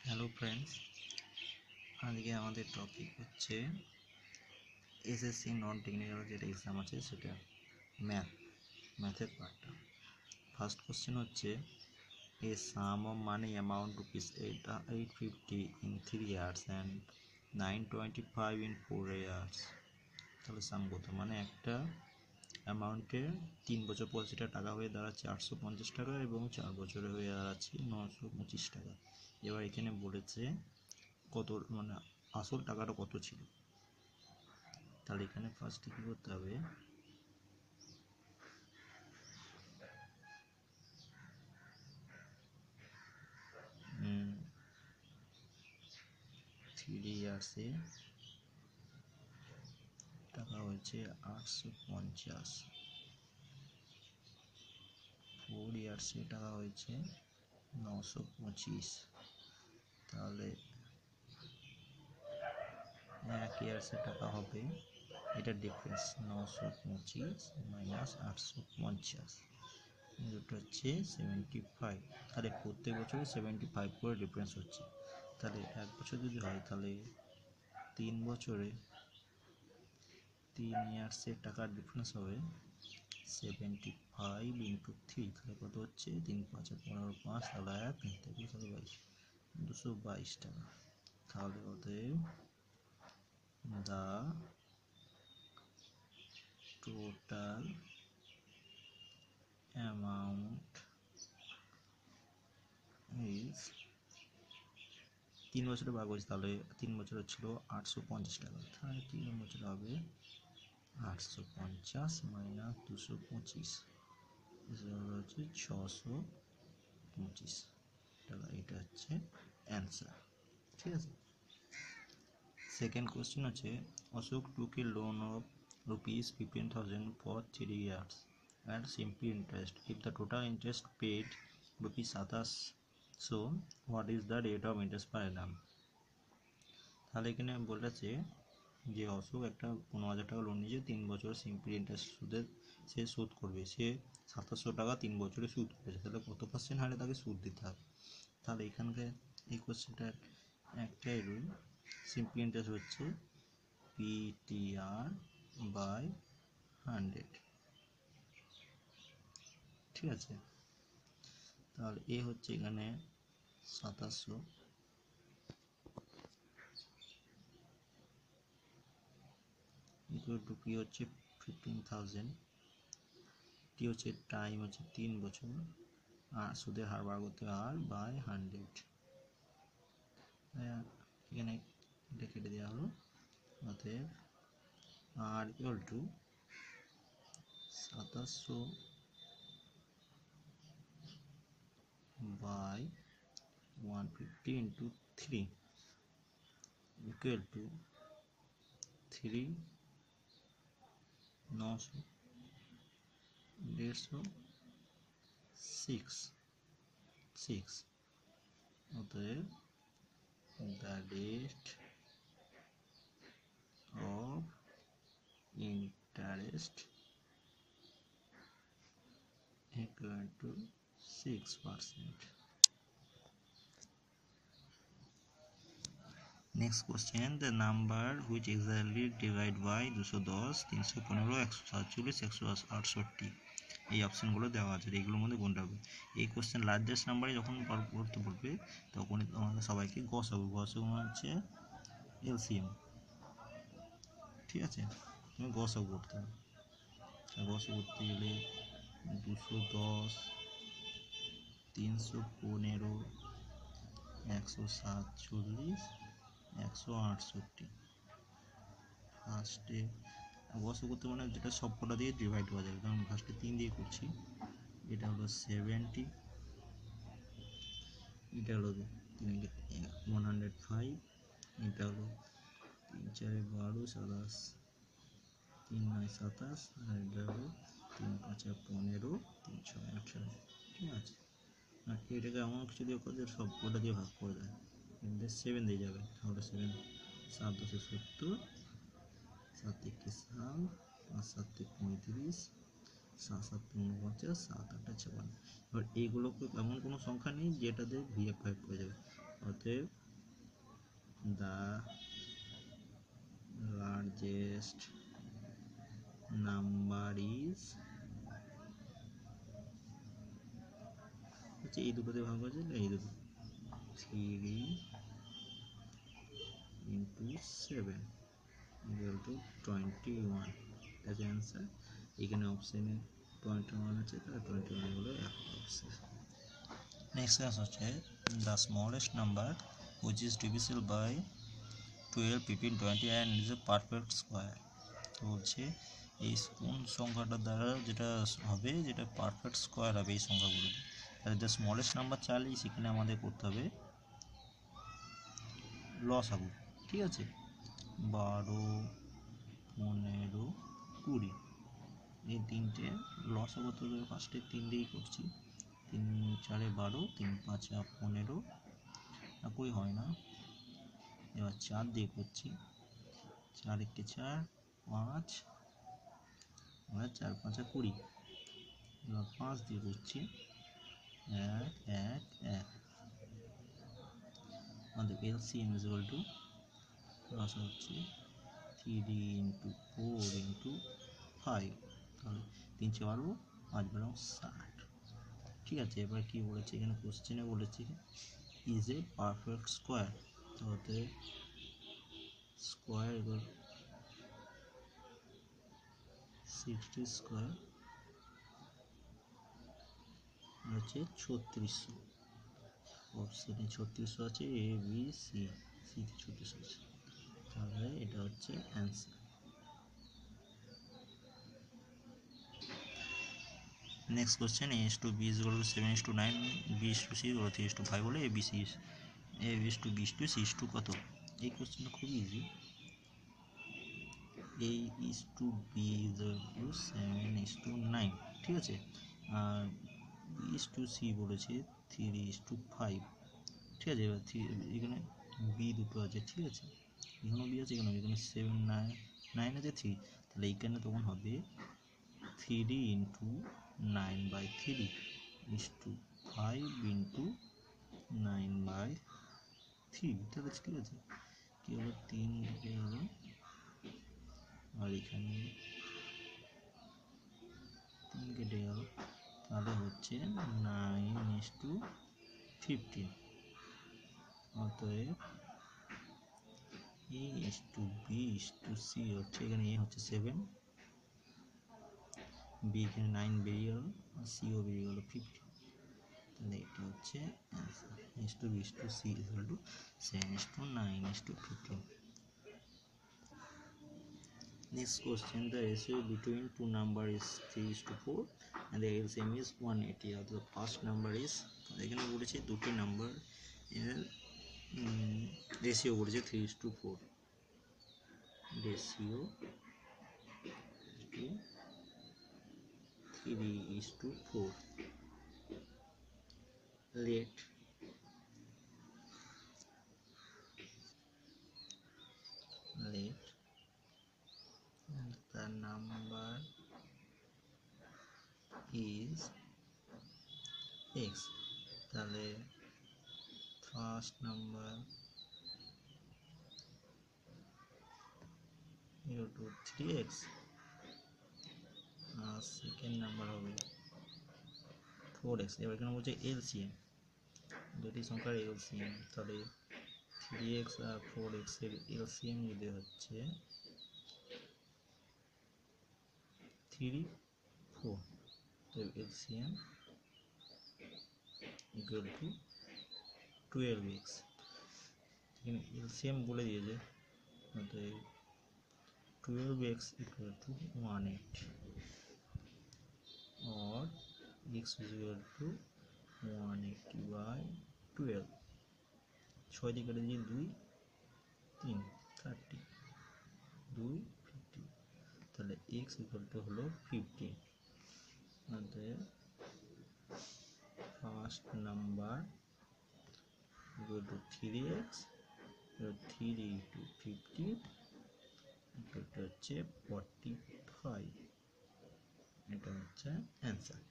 Hello friends, আজকে আমাদের topic হচ্ছে এসএসসি নন টেকনিক্যাল যেটা এক্সাম আছে সেটা ম্যাথের পার্টটা। ফার্স্ট কোশ্চেন হচ্ছে a sum of money amount rupees 850 in 3 years and 925 in 4 years. তাহলে সাম কত, মানে একটা অ্যামাউন্টের 3 বছর পর সেটা টাকা হয়ে দাঁড়াচ্ছে 850 টাকা এবং 4 বছরে হয়ে দাঁড়াচ্ছে 925 টাকা। এবার এখানে বলেছে কত, মানে আসল টাকাটা কত ছিল। তাহলে এখানে ফার্স্টে কী করতে হবে, থ্রি ইয়ার্সে টাকা হয়েছে 850, 4 ইয়ার্সে টাকা হয়েছে 925। তাহলে 1 ইয়ার্সে টাকা হবে, এটা ডিফারেন্স 925 মাইনাস 850, দুটো হচ্ছে 75। তাহলে প্রত্যেক বছরে 75 করে ডিফারেন্স হচ্ছে। তাহলে 1 বছর যদি হয় তাহলে 3 বছরে 3 ইয়ার্সের টাকার ডিফারেন্স হবে 75 ইন্টু 3। তাহলে কত হচ্ছে 3 5 15 5 তাহলে 1 থেকে 222 টাকা। তাহলে ওদের দ্য টোটাল অ্যামাউন্ট ইজ 3 বছরে ভাগ হয়েছে, তাহলে 3 বছরে ছিল 850 টাকা। তাহলে 3 বছরে হবে 850 মাইনাস 225 হচ্ছে 625 টাকা। এটা হচ্ছে অ্যান্সার। ঠিক আছে। সেকেন্ড কোয়েশ্চেন হচ্ছে Ashok took a loan of rupees 15,000 for 3 years at simple interest. If the total interest paid rupees 2700, what is the rate of interest per annum. তাহলে এখানে বলেছে যে অশোক একটা 15,000 টাকা লোন নিয়েছে, 3 বছর সিম্পল ইন্টারেস্ট সুদে সে শোধ করবে। সে 2700 টাকা 3 বছরে সুদ করেছে, তাহলে কত পার্সেন্ট হারে তাকে সুদ দিতে হবে। তাহলে এখানকার এই কোশ্চেনটার একটাই রুল, সিম্পল ইন্টারেস্ট হচ্ছে পিটিআর বাই 100। ঠিক আছে। তাহলে এ হচ্ছে এখানে 2700 ইকুয়াল টু পি হচ্ছে 15,000, টি হচ্ছে টাইম হচ্ছে 3 বছর, আর সুদের হার বার করতে আর বাই 100। এখানে এটা কেটে দেওয়া হলো, অতএব R equal to 2700 by 150 into 3 equal to 3 900 150 6। অতএব the rate of interest equal to 6%. Next question, the number which exactly divide by 210 315 147 168 এই অপশনগুলো দেওয়া আছে, এইগুলোর মধ্যে কোনটা হবে। এই কোশ্চেন লার্জেস্ট নাম্বারে যখন করতে বলবে তখনই আমাদের সবাইকে গসাগু হচ্ছে এলসিএম। ঠিক আছে, তুমি গসাগু করতে হবে। গসাগু করতে গেলে 210 315 147 168 ফার্স্টে গসাগু করতে, মানে যেটা সবকটা দিয়ে ডিভাইড করা যাবে, কারণ ফার্স্টে 3 দিয়ে করছি। এটা হলো 70, এটা হলো 105, এটা হলো 3 4 12 27 3 9 27, আর এটা হলো 3 5 15 3 6 18। ঠিক আছে, আর এটাকে এমন কিছু দিয়ে করে সব কটা দিয়ে ভাগ করে দেয়, কিন্তু 7 দিয়ে যাবে। তাহলে 7 7 10 70, 7 1 7, 5 7 35, 7 7 49, 7 8 56। এবার এইগুলোকে এমন কোনো সংখ্যা নেই যেটাতে ভিএফ 5 হয়ে যাবে। অতএব দ্য লার্জেস্ট নাম্বার ইজ হচ্ছে এই দুটোতে ভাগ হয়েছে এই দুটো 3 into 7 equal to 21 as answer. এখানে অপশনে 21 আছে তাহলে 21 হলো অপশন। নেক্সট ক্লাস হচ্ছে the smallest number which is divisible by 12 15 20 and is a perfect square। তো বলছে এই কোন সংখ্যাটার দ্বারা যেটা হবে যেটা পারফেক্ট স্কোয়ার হবে এই সংখ্যাগুলো, তাহলে দ্য স্মলেস্ট নাম্বার চাইলেই সেখানে আমাদের করতে হবে লসাগু। ঠিক আছে, 12 15 20 এই তিনটে লসাগু তো ফার্স্টে 3 দিয়েই করছি, 3 4 12 3 5 15 একই হয় না, এবার 4 দিয়ে করছি, 4 1 4 5 এবার 4 5 20, এবার 5 দিয়ে করছি 1 1 1 আমাদের LCM is equal to লস হচ্ছে 3 into 4 into 5, তাহলে 3 4 12 5 12 60। ঠিক আছে, এবার কি বলেছে এখানে কোশ্চেনে বলেছে ইজ এ পারফেক্ট স্কোয়ার, তাহলে স্কোয়ার এবার 60 স্কোয়ার হচ্ছে 3600, অপশানে 3600 আছে এ বি সি, সিতে 3600 আছে, তাহলে এটা হচ্ছে answer. Next question a is to b is equal to 7 is to 9 b is to c is equal to 3 is to 5 হলে a b c is to b is to c is to কত? এই কোশ্চেনটা খুব easy. a is to b is equal to 7 is to 9, ঠিক আছে, আর b is to c বলেছে 3 is to 5, ঠিক আছে, এবার এখানে b দুটো আছে, ঠিক আছে, এখানেও b আছে এখানে 7 9 আছে 3, তাহলে এইখানে তখন হবে 3 into 9/3 is to 5 into 9/3, তাহলে ঠিক আছে, কি হলো 3 দিকে হলো আর এখানে 3 কেটে গেল, তাহলে হচ্ছে 9 is to 15, অতএব a is to b is to c হচ্ছে এখানে a হচ্ছে 7, b এখানে 9 বেরিয়ে গেল আর c ও বেরিয়ে গেল 15, তাহলে এটা হচ্ছে answer. is to b is to c is equal to 7 is to 9 is to 15. Next question, the ratio between two number is 3 is to 4 and the LCM is 180, or the first number is এখানে বলেছে দুটি number এর ratio বলেছে 3 is to 4, ratio 3 is to 4, let the number is x, তাহলে first number equal to 3x আর second number হবে 4x। এবার এখানে বলছে এলসিএম, দুটি সংখ্যার এলসিএম, তাহলে 3x আর 4x এর এলসিএম যদি হচ্ছে 3 4, তো এলসিএম ইকুয়াল টু 12x, এখানে এলসিএম বলে দিয়েছে, অতএব 12x equal to 180 or x is equal to 180/12, 6 দিয়ে কেটে দিয়ে 2 3 30 2 50, তাহলে x equal to হলো 15, অতএব first number equal to 3x, 3 into 15 এটা হচ্ছে 45, এটা হচ্ছে অ্যান্সার।